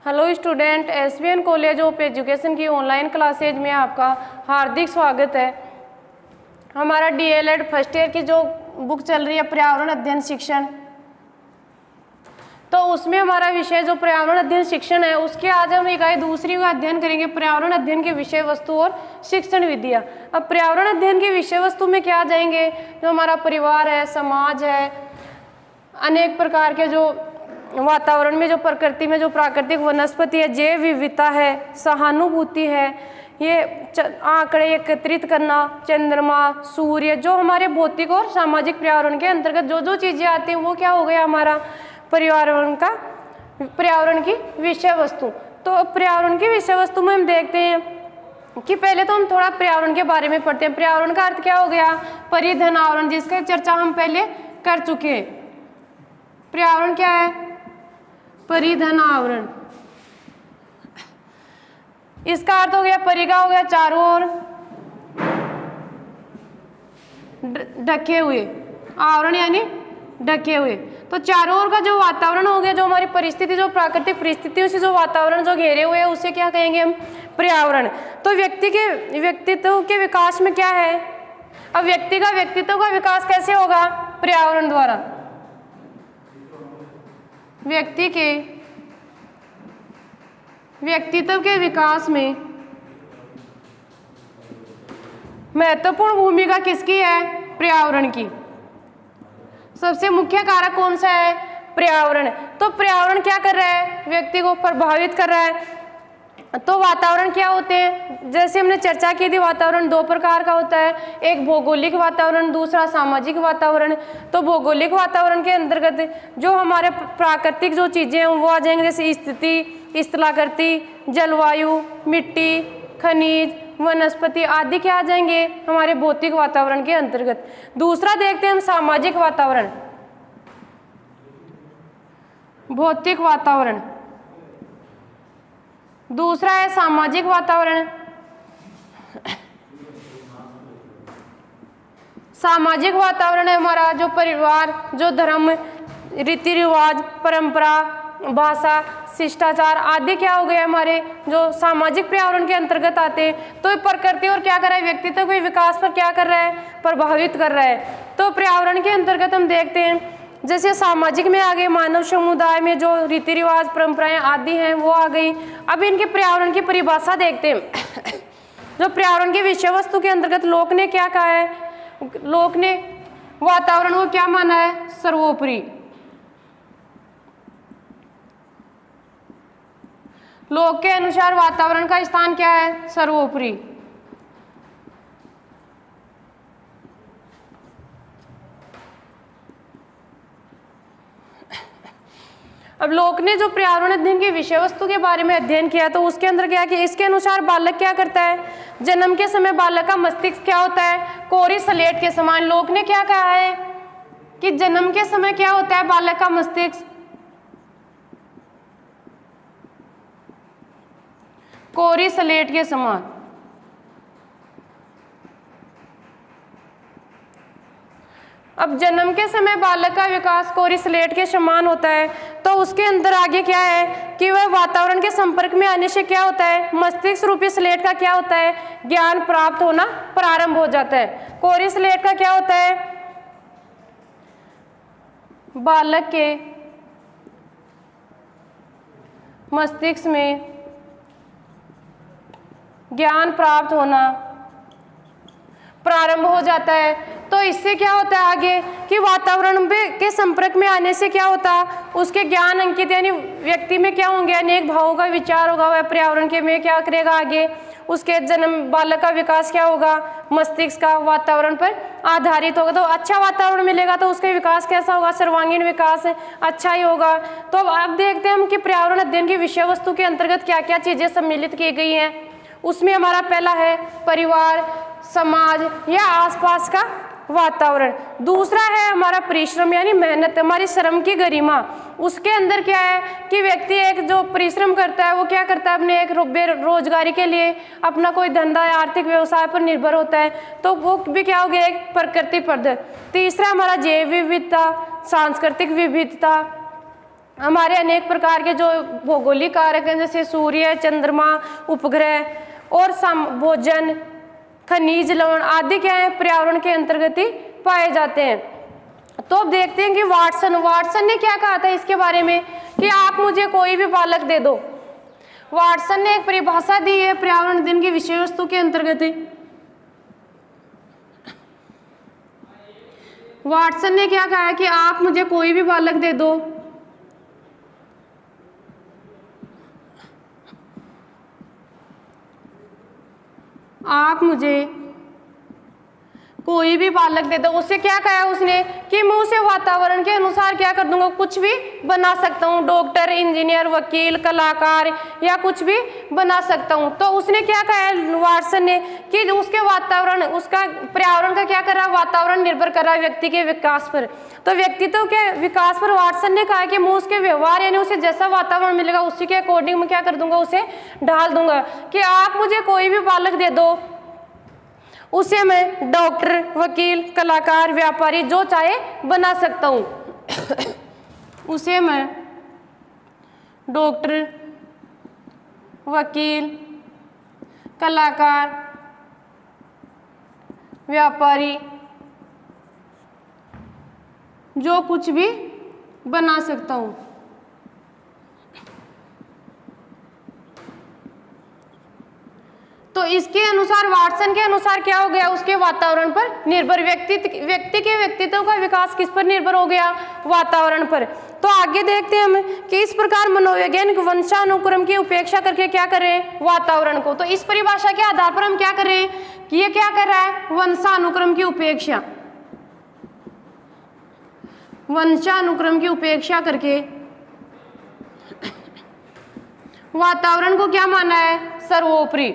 Hello student, SBN college of education की online classes में आपका हार्दिक स्वागत है। हमारा डीएलएड फर्स्ट ईयर की जो बुक चल रही है पर्यावरण अध्ययन शिक्षण, तो उसमें हमारा विषय जो पर्यावरण अध्ययन शिक्षण है उसके आज हम इकाई दूसरी का अध्ययन करेंगे, पर्यावरण अध्ययन के विषय वस्तु और शिक्षण विधियाँ। अब पर्यावरण अध्ययन की विषय वस्तु में क्या जाएंगे, जो हमारा परिवार है, समाज है, अनेक प्रकार के जो वातावरण में, जो प्रकृति में जो प्राकृतिक वनस्पति है, जैव विविधता है, सहानुभूति है, ये आंकड़े एकत्रित करना, चंद्रमा, सूर्य, जो हमारे भौतिक और सामाजिक पर्यावरण के अंतर्गत जो जो चीज़ें आती हैं वो क्या हो गया हमारा पर्यावरण की विषय वस्तु। तो पर्यावरण की विषय वस्तु में हम देखते हैं कि पहले तो हम थोड़ा पर्यावरण के बारे में पढ़ते हैं। पर्यावरण का अर्थ क्या हो गया, परिधन आवरण, जिसका चर्चा हम पहले कर चुके हैं। पर्यावरण क्या है, परिधन आवरण। इसका अर्थ हो गया परि का हो गया चारों ओर ढके हुए, आवरण यानी ढके हुए। तो चारों ओर का जो वातावरण हो गया, जो हमारी परिस्थिति, जो प्राकृतिक परिस्थितियों से जो वातावरण जो घेरे हुए है, उसे क्या कहेंगे हम, पर्यावरण। तो व्यक्तित्व के विकास में क्या है, अब व्यक्ति का व्यक्तित्व का विकास कैसे होगा, पर्यावरण द्वारा। व्यक्ति के व्यक्तित्व के विकास में महत्वपूर्ण भूमिका किसकी है, पर्यावरण की। सबसे मुख्य कारक कौन सा है, पर्यावरण। तो पर्यावरण क्या कर रहा है, व्यक्ति को प्रभावित कर रहा है। तो वातावरण क्या होते हैं, जैसे हमने चर्चा की थी, वातावरण दो प्रकार का होता है, एक भौगोलिक वातावरण, दूसरा सामाजिक वातावरण। तो भौगोलिक वातावरण के अंतर्गत जो हमारे प्राकृतिक जो चीज़ें हैं वो आ जाएंगे, जैसे स्थिति, स्थलाकृति, जलवायु, मिट्टी, खनिज, वनस्पति आदि क्या आ जाएंगे हमारे भौतिक वातावरण के अंतर्गत। दूसरा देखते हैं हम सामाजिक वातावरण, भौतिक वातावरण। दूसरा है सामाजिक वातावरण। सामाजिक वातावरण है हमारा जो परिवार, जो धर्म, रीति रिवाज, परंपरा, भाषा, शिष्टाचार आदि क्या हो गए हमारे जो सामाजिक पर्यावरण के अंतर्गत आते हैं। तो प्रकृति और क्या कर रहा है, व्यक्तित्व के विकास पर क्या कर रहा है, प्रभावित कर रहा है। तो पर्यावरण के अंतर्गत हम देखते हैं, जैसे सामाजिक में आ गए, मानव समुदाय में जो रीति रिवाज, परंपराएं आदि हैं वो आ गई। अब इनके पर्यावरण की परिभाषा देखते हैं। जो पर्यावरण के विषय वस्तु के अंतर्गत लोक ने क्या कहा है, लोक ने वातावरण को क्या माना है, सर्वोपरि। लोक के अनुसार वातावरण का स्थान क्या है, सर्वोपरि। अब लोक ने जो पर्यावरण अध्ययन की विषय वस्तु के बारे में अध्ययन किया, तो उसके अंदर क्या कि इसके अनुसार बालक क्या करता है, जन्म के समय बालक का मस्तिष्क क्या होता है, कोरी स्लेट के समान। लोक ने क्या कहा है कि जन्म के समय क्या होता है बालक का मस्तिष्क, कोरी स्लेट के समान। अब जन्म के समय बालक का विकास कोरी स्लेट के समान होता है, तो उसके अंदर आगे क्या है कि वह वातावरण के संपर्क में आने से क्या होता है, मस्तिष्क रूपी स्लेट का क्या होता है, ज्ञान प्राप्त होना प्रारंभ हो जाता है। कोरी स्लेट का क्या होता है, बालक के मस्तिष्क में ज्ञान प्राप्त होना प्रारंभ हो जाता है। तो इससे क्या होता है आगे कि वातावरण के संपर्क में आने से क्या होता है, उसके ज्ञान अंकित, यानी व्यक्ति में क्या होंगे, अनेक भावों का विचार होगा, वह पर्यावरण के में क्या करेगा आगे, उसके जन्म बालक का विकास क्या होगा, मस्तिष्क का वातावरण पर आधारित होगा। तो अच्छा वातावरण मिलेगा तो उसका विकास कैसा होगा, सर्वांगीण विकास अच्छा ही होगा। तो अब आप देखते हैं हम कि पर्यावरण अध्ययन की विषय वस्तु के अंतर्गत क्या क्या चीजें सम्मिलित की गई हैं। उसमें हमारा पहला है परिवार, समाज या आसपास का वातावरण। दूसरा है हमारा परिश्रम यानी मेहनत, हमारी श्रम की गरिमा। उसके अंदर क्या है कि व्यक्ति एक जो परिश्रम करता है वो क्या करता है, अपने एक रोजगारी के लिए अपना कोई धंधा या आर्थिक व्यवसाय पर निर्भर होता है, तो वो भी क्या हो गया, एक प्रकृति पर। तीसरा हमारा जैव विविधता, सांस्कृतिक विविधता, हमारे अनेक प्रकार के जो भौगोलिक कारक हैं जैसे सूर्य, चंद्रमा, उपग्रह और भोजन, खनिज, लवण आदि क्या है, पर्यावरण के अंतर्गत ही पाए जाते हैं। तो अब देखते हैं कि वाटसन ने क्या कहा था इसके बारे में कि आप मुझे कोई भी बालक दे दो। वाटसन ने एक परिभाषा दी है पर्यावरण अध्ययन की विषय वस्तु के अंतर्गत ही। वाटसन ने क्या कहा कि आप मुझे कोई भी बालक दे दो, आप मुझे कोई भी बालक दे दो। उससे क्या कहा उसने कि मैं उसे वातावरण के अनुसार क्या कर दूंगा, कुछ भी बना सकता हूँ, डॉक्टर, इंजीनियर, वकील, कलाकार या कुछ भी बना सकता हूँ। तो उसने क्या कहा वाटसन ने कि उसके वातावरण, उसका पर्यावरण का क्या कर रहा है, वातावरण निर्भर कर रहा है व्यक्ति के विकास पर। तो व्यक्तित्व के विकास पर वाटसन ने कहा कि मैं उसके व्यवहार यानी उसे जैसा वातावरण मिलेगा उसी के अकॉर्डिंग मैं क्या कर दूंगा, उसे ढाल दूंगा। कि आप मुझे कोई भी बालक दे दो, उसे मैं डॉक्टर, वकील, कलाकार, व्यापारी जो चाहे बना सकता हूँ। उसे मैं डॉक्टर, वकील, कलाकार, व्यापारी जो कुछ भी बना सकता हूँ। तो इसके अनुसार, वाटसन के अनुसार क्या हो गया, उसके वातावरण पर निर्भर, व्यक्ति के व्यक्तित्व का विकास किस पर निर्भर हो गया, वातावरण पर। तो आगे देखते हैं हम कि इस प्रकार मनोवैज्ञानिक वंशानुक्रम की उपेक्षा करके क्या कर रहे हैं, वातावरण को। तो इस परिभाषा के आधार पर हम क्या कर रहे हैं कि ये क्या कर रहा है, वंशानुक्रम की उपेक्षा, वंशानुक्रम की उपेक्षा करके वातावरण को क्या माना है, सर्वोपरि।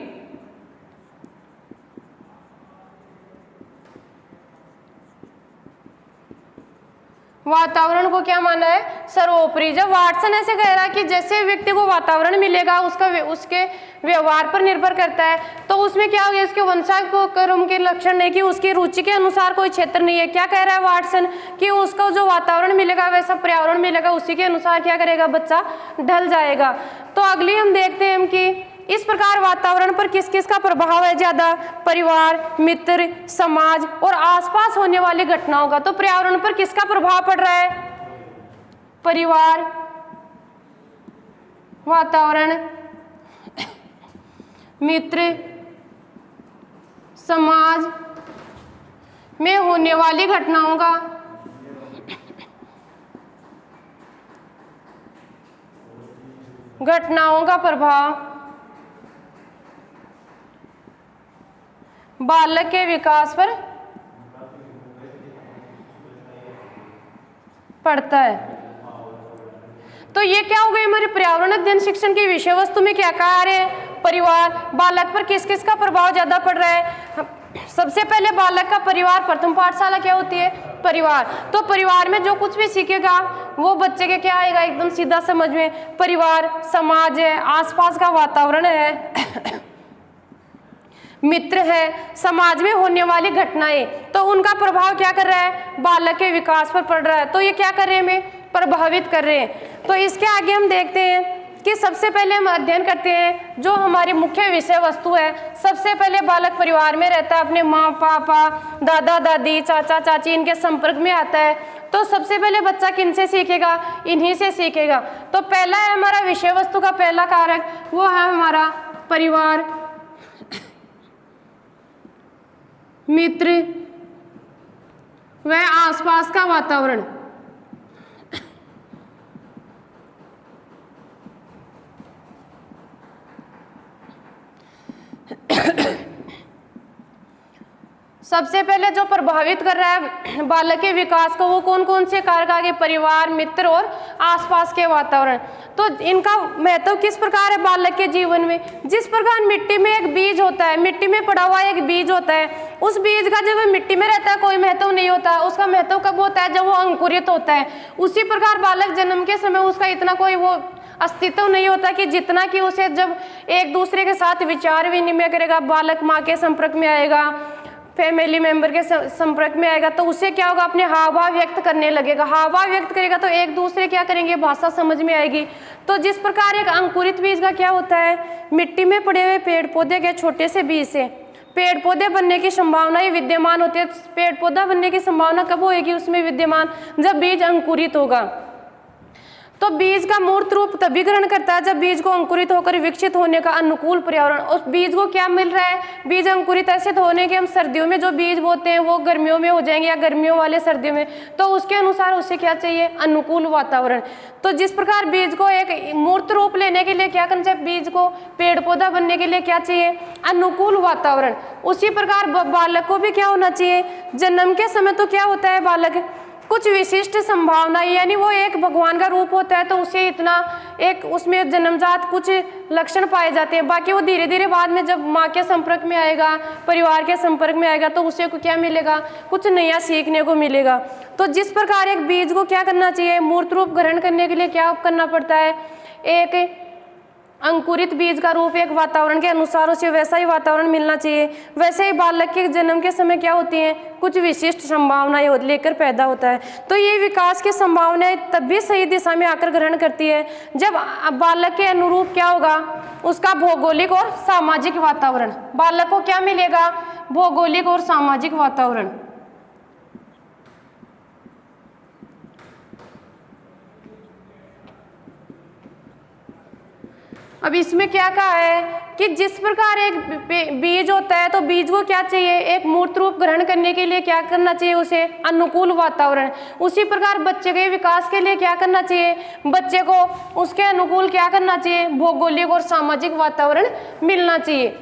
वातावरण को क्या माना है, सर्वोपरि। जब वाटसन ऐसे कह रहा है कि जैसे व्यक्ति को वातावरण मिलेगा उसके व्यवहार पर निर्भर करता है, तो उसमें क्या हो गया, उसके वंशानुक्रम के लक्षण नहीं कि उसकी रुचि के अनुसार कोई क्षेत्र नहीं है। क्या कह रहा है वाटसन कि उसको जो वातावरण मिलेगा वैसा पर्यावरण मिलेगा, उसी के अनुसार क्या करेगा, बच्चा ढल जाएगा। तो अगली हम देखते हैं कि इस प्रकार वातावरण पर किस किस का प्रभाव है ज्यादा, परिवार, मित्र, समाज और आसपास होने वाली घटनाओं का। तो पर्यावरण पर किसका प्रभाव पड़ रहा है, परिवार, वातावरण, मित्र, समाज में होने वाली घटनाओं का प्रभाव बालक के विकास पर पड़ता है। तो ये क्या हो गई हमारे पर्यावरण अध्ययन शिक्षण की विषय वस्तु में क्या कहा रहे हैं, परिवार, बालक पर किस किस का प्रभाव ज्यादा पड़ रहा है। सबसे पहले बालक का परिवार, प्रथम पाठशाला क्या होती है, परिवार। तो परिवार में जो कुछ भी सीखेगा वो बच्चे के क्या आएगा, एकदम सीधा समझ में। परिवार, समाज है, आसपास का वातावरण है, मित्र है, समाज में होने वाली घटनाएं, तो उनका प्रभाव क्या कर रहा है, बालक के विकास पर पड़ रहा है। तो ये क्या कर रहे हैं, हमें प्रभावित कर रहे हैं। तो इसके आगे हम देखते हैं कि सबसे पहले हम अध्ययन करते हैं जो हमारी मुख्य विषय वस्तु है। सबसे पहले बालक परिवार में रहता है, अपने माँ पापा, दादा दादी, चाचा चाची इनके संपर्क में आता है। तो सबसे पहले बच्चा किनसे सीखेगा, इन्हीं से सीखेगा। तो पहला है हमारा विषय वस्तु का पहला कारक, वो है हमारा परिवार, मित्र व आसपास का वातावरण। सबसे पहले जो प्रभावित कर रहा है बालक के विकास को वो कौन कौन से कारक आगे, परिवार, मित्र और आसपास के वातावरण। तो इनका महत्व किस प्रकार है बालक के जीवन में, जिस प्रकार मिट्टी में एक बीज होता है, मिट्टी में पड़ा हुआ एक बीज होता है, उस बीज का जब वो मिट्टी में रहता है कोई महत्व नहीं होता, उसका महत्व कब होता है, जब वो अंकुरित होता है। उसी प्रकार बालक जन्म के समय उसका इतना कोई वो अस्तित्व नहीं होता कि जितना कि उसे जब एक दूसरे के साथ विचार विनिमय करेगा, बालक माँ के संपर्क में आएगा, फैमिली मेंबर के संपर्क में आएगा तो उससे क्या होगा, अपने हाव भाव व्यक्त करने लगेगा। हाव भाव व्यक्त करेगा तो एक दूसरे क्या करेंगे, भाषा समझ में आएगी। तो जिस प्रकार एक अंकुरित बीज का क्या होता है, मिट्टी में पड़े हुए पेड़ पौधे के छोटे से बीज से पेड़ पौधे बनने की संभावना ही विद्यमान होती है। पेड़ पौधा बनने की संभावना कब होगी उसमें विद्यमान, जब बीज अंकुरित होगा। तो बीज का मूर्त रूप तभी ग्रहण करता है जब बीज को अंकुरित होकर विकसित होने का अनुकूल पर्यावरण। उस बीज को क्या मिल रहा है, बीज अंकुरित ऐसे होने के, हम सर्दियों में जो बीज बोते हैं वो गर्मियों में हो जाएंगे या गर्मियों वाले सर्दियों में, तो उसके अनुसार उसे क्या चाहिए, अनुकूल वातावरण। तो जिस प्रकार बीज को एक मूर्त रूप लेने के लिए क्या करना चाहिए, बीज को पेड़ पौधा बनने के लिए क्या चाहिए, अनुकूल वातावरण। उसी प्रकार बालक को भी क्या होना चाहिए, जन्म के समय तो क्या होता है, बालक कुछ विशिष्ट संभावना, यानी वो एक भगवान का रूप होता है तो उसे इतना एक उसमें जन्मजात कुछ लक्षण पाए जाते हैं। बाकी वो धीरे धीरे बाद में जब माँ के संपर्क में आएगा, परिवार के संपर्क में आएगा तो उसे को क्या मिलेगा, कुछ नया सीखने को मिलेगा। तो जिस प्रकार एक बीज को क्या करना चाहिए, मूर्त रूप ग्रहण करने के लिए क्या करना पड़ता है, एक अंकुरित बीज का रूप एक वातावरण के अनुसार उसे वैसा ही वातावरण मिलना चाहिए। वैसे ही बालक के जन्म के समय क्या होती हैं, कुछ विशिष्ट संभावनाएं लेकर पैदा होता है। तो ये विकास की संभावनाएं तब भी सही दिशा में आकर ग्रहण करती है जब बालक के अनुरूप क्या होगा, उसका भौगोलिक और सामाजिक वातावरण। बालक को क्या मिलेगा, भौगोलिक और सामाजिक वातावरण। अब इसमें क्या कहा है कि जिस प्रकार एक बीज होता है तो बीज को क्या चाहिए, एक मूर्त रूप ग्रहण करने के लिए क्या करना चाहिए, उसे अनुकूल वातावरण। उसी प्रकार बच्चे के विकास के लिए क्या करना चाहिए, बच्चे को उसके अनुकूल क्या करना चाहिए, भौगोलिक और सामाजिक वातावरण मिलना चाहिए।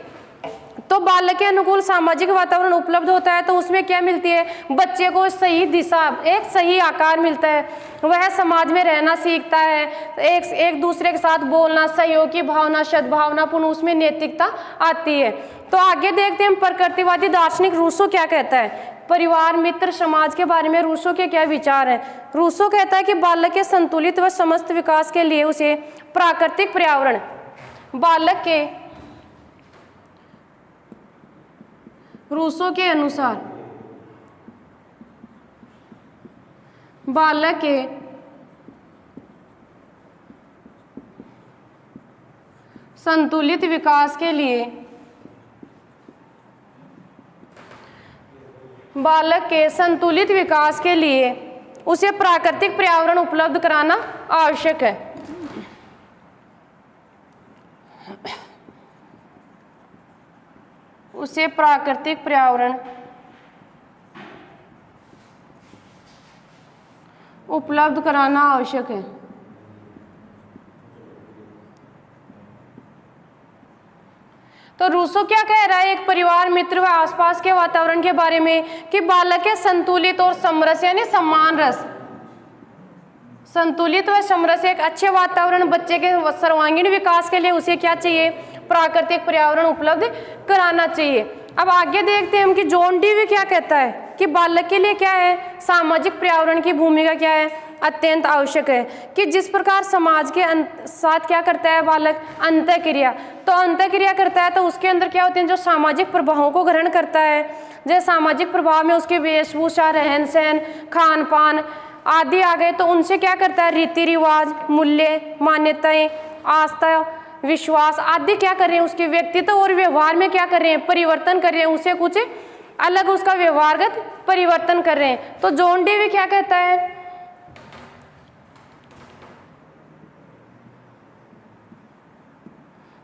तो बालक के अनुकूल सामाजिक वातावरण उपलब्ध होता है तो उसमें क्या मिलती है, बच्चे को सही दिशा, एक सही आकार मिलता है, वह समाज में रहना सीखता है, एक दूसरे के साथ बोलना, सहयोग की भावना, सद्भावनापूर्ण उसमें नैतिकता आती है। तो आगे देखते हैं प्रकृतिवादी दार्शनिक रूसो क्या कहता है, परिवार मित्र समाज के बारे में रूसो के क्या विचार है। रूसो कहता है कि बालक के संतुलित व समस्त विकास के लिए उसे प्राकृतिक पर्यावरण, बालक के रूसो के अनुसार बालक के संतुलित विकास के लिए, बालक के संतुलित विकास के लिए उसे प्राकृतिक पर्यावरण उपलब्ध कराना आवश्यक है। उसे प्राकृतिक पर्यावरण उपलब्ध कराना आवश्यक है। तो रूसो क्या कह रहा है, एक परिवार मित्र व आसपास के वातावरण के बारे में कि बालक के संतुलित और समरस यानी समान रस, संतुलित व समरस एक अच्छे वातावरण बच्चे के सर्वांगीण विकास के लिए उसे क्या चाहिए, प्राकृतिक पर्यावरण उपलब्ध कराना चाहिए। अब आगे देखते हैं हम कि जॉन डीवी क्या कहता है कि बालक के लिए क्या है, सामाजिक पर्यावरण की भूमिका क्या है, अत्यंत आवश्यक है। कि जिस प्रकार समाज के साथ क्या करता है बालक, अंतःक्रिया, तो अंतःक्रिया करता है तो उसके अंदर क्या होते हैं, जो सामाजिक प्रभावों को ग्रहण करता है। जैसे सामाजिक प्रभाव में उसके वेशभूषा, रहन सहन, खान पान आदि आ गए, तो उनसे क्या करता है, रीति रिवाज, मूल्य, मान्यताएं, आस्था, विश्वास आदि क्या कर रहे हैं, उसके व्यक्तित्व और व्यवहार में क्या कर रहे हैं, परिवर्तन कर रहे हैं, उसे कुछ अलग उसका व्यवहारगत परिवर्तन कर रहे हैं। तो जॉन डीवी क्या कहता है,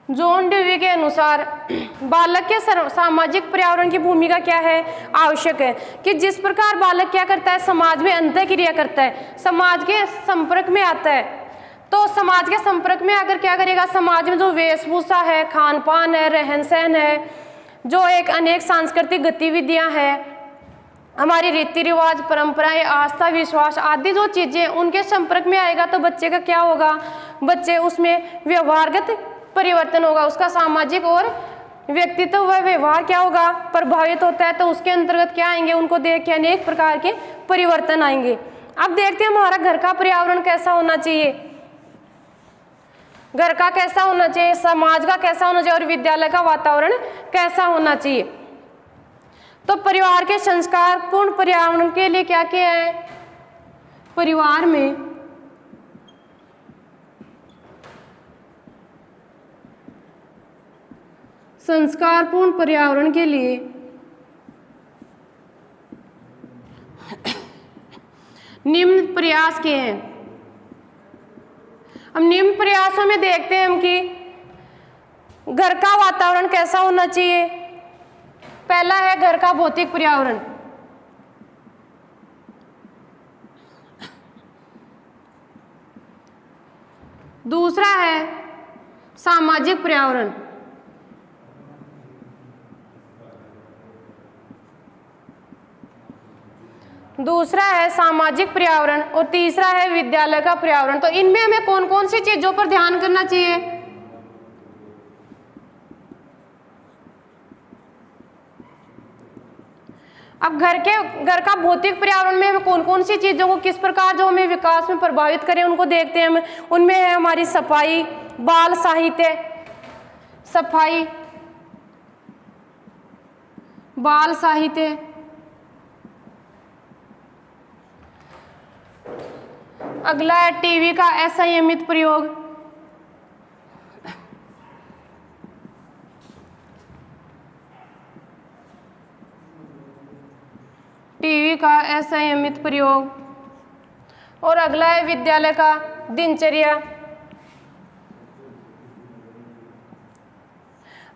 जॉन डीवी के अनुसार बालक के सामाजिक पर्यावरण की भूमिका क्या है, आवश्यक है। कि जिस प्रकार बालक क्या करता है, समाज में अंतःक्रिया करता है, समाज के संपर्क में आता है, तो समाज के संपर्क में आकर क्या करेगा, समाज में जो वेशभूषा है, खान पान है, रहन सहन है, जो एक अनेक सांस्कृतिक गतिविधियां हैं, हमारी रीति रिवाज, परंपराएं, आस्था, विश्वास आदि जो चीजें उनके संपर्क में आएगा तो बच्चे का क्या होगा, बच्चे उसमें व्यवहारगत परिवर्तन होगा, उसका सामाजिक और व्यक्तित्व व व्यवहार क्या होगा, प्रभावित होता है। तो उसके अंतर्गत क्या आएंगे, उनको देख के अनेक प्रकार के परिवर्तन आएंगे। अब देखते हैं हमारा घर का पर्यावरण कैसा होना चाहिए, घर का कैसा होना चाहिए, समाज का कैसा होना चाहिए और विद्यालय का वातावरण कैसा होना चाहिए। तो परिवार के संस्कार पूर्ण पर्यावरण के लिए क्या क्या है? परिवार में संस्कारपूर्ण पर्यावरण के लिए निम्न प्रयास किए हैं। हम निम्न प्रयासों में देखते हैं हम कि घर का वातावरण कैसा होना चाहिए। पहला है घर का भौतिक पर्यावरण। दूसरा है सामाजिक पर्यावरण। दूसरा है सामाजिक पर्यावरण और तीसरा है विद्यालय का पर्यावरण। तो इनमें हमें कौन कौन सी चीजों पर ध्यान करना चाहिए? अब घर का भौतिक पर्यावरण में हमें कौन कौन सी चीजों को किस प्रकार जो हमें विकास में प्रभावित करें उनको देखते हैं हम। उनमें है हमारी सफाई, बाल साहित्य, सफाई, बाल साहित्य, अगला है टीवी का असंयमित प्रयोग, टीवी का असंयमित प्रयोग, और अगला है विद्यालय का दिनचर्या।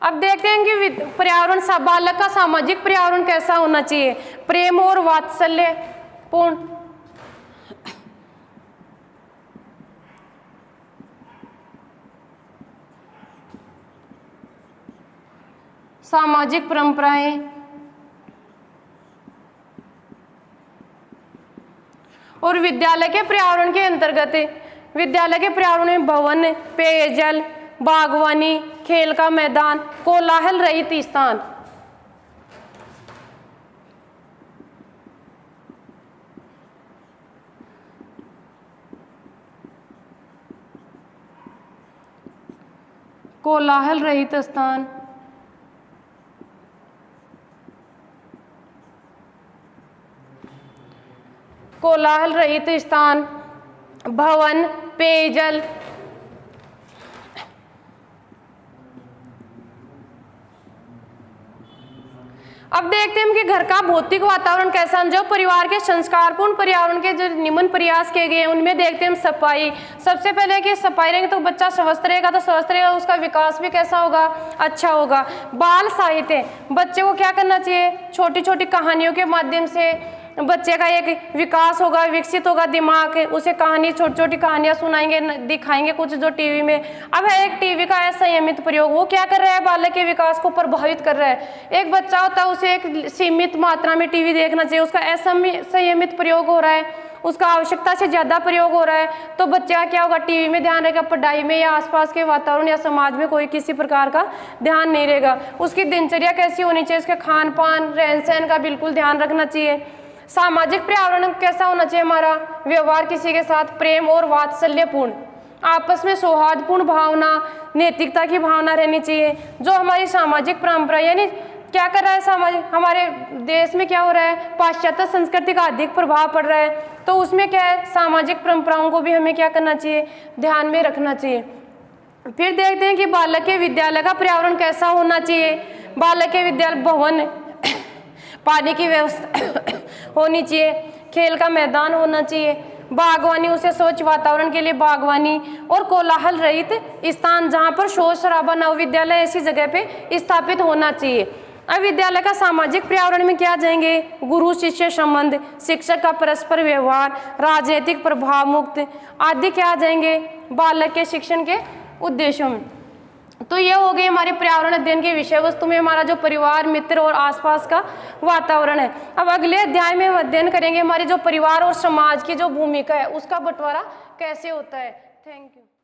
अब देखते हैं कि पर्यावरण बालक का सामाजिक पर्यावरण कैसा होना चाहिए। प्रेम और वात्सल्य पूर्ण, सामाजिक परंपराएं और विद्यालय के पर्यावरण के अंतर्गत विद्यालय के पर्यावरण में भवन, पेयजल, बागवानी, खेल का मैदान, कोलाहल रहित स्थान। कोलाहल रहित स्थान, कोलाहल रहित स्थान, भवन, पेयजल, अब देखते हैं कि घर का भौतिक वातावरण कैसा है। जो परिवार के संस्कारपूर्ण पर्यावरण के जो निम्न प्रयास किए गए हैं उनमें देखते हैं हम सफाई। सबसे पहले कि सफाई रहेंगे तो बच्चा स्वस्थ रहेगा, तो स्वस्थ रहेगा उसका विकास भी कैसा होगा? अच्छा होगा। बाल साहित्य, बच्चे को क्या करना चाहिए? छोटी छोटी कहानियों के माध्यम से बच्चे का एक विकास होगा, विकसित होगा दिमाग, उसे कहानी, छोटी छोटी कहानियां सुनाएंगे, दिखाएंगे कुछ जो टीवी में। अब है एक टीवी का असंयमित प्रयोग, वो क्या कर रहा है? बालक के विकास को प्रभावित कर रहा है। एक बच्चा होता है उसे एक सीमित मात्रा में टीवी देखना चाहिए, उसका असंयमित प्रयोग हो रहा है, उसका आवश्यकता से ज़्यादा प्रयोग हो रहा है, तो बच्चा क्या होगा? टीवी में ध्यान रहेगा, पढ़ाई में या आसपास के वातावरण या समाज में कोई किसी प्रकार का ध्यान नहीं रहेगा। उसकी दिनचर्या कैसी होनी चाहिए? उसके खान पान, रहन सहन का बिल्कुल ध्यान रखना चाहिए। सामाजिक पर्यावरण कैसा होना चाहिए? हमारा व्यवहार किसी के साथ प्रेम और वात्सल्यपूर्ण, आपस में सौहार्दपूर्ण भावना, नैतिकता की भावना रहनी चाहिए। जो हमारी सामाजिक परंपरा यानी क्या कर रहा है सामाजिक, हमारे देश में क्या हो रहा है? पाश्चात्य संस्कृति का अधिक प्रभाव पड़ रहा है, तो उसमें क्या है? सामाजिक परंपराओं को भी हमें क्या करना चाहिए? ध्यान में रखना चाहिए। फिर देखते हैं कि बालक के विद्यालय का पर्यावरण कैसा होना चाहिए। बालक के विद्यालय भवन, पानी की व्यवस्था होनी चाहिए, खेल का मैदान होना चाहिए, बागवानी, उसे स्वच्छ वातावरण के लिए बागवानी, और कोलाहल रहित स्थान जहाँ पर शोर शराबा न हो, विद्यालय ऐसी जगह पे स्थापित होना चाहिए। अब विद्यालय का सामाजिक पर्यावरण में क्या जाएंगे? गुरु शिष्य संबंध, शिक्षक का परस्पर व्यवहार, राजनीतिक प्रभाव मुक्त आदि क्या आ जाएंगे? बालक के शिक्षण के उद्देश्यों में। तो ये हो गई हमारे पर्यावरण अध्ययन की विषय वस्तु में हमारा जो परिवार, मित्र और आसपास का वातावरण है। अब अगले अध्याय में हम अध्ययन करेंगे हमारी जो परिवार और समाज की जो भूमिका है उसका बंटवारा कैसे होता है। Thank you.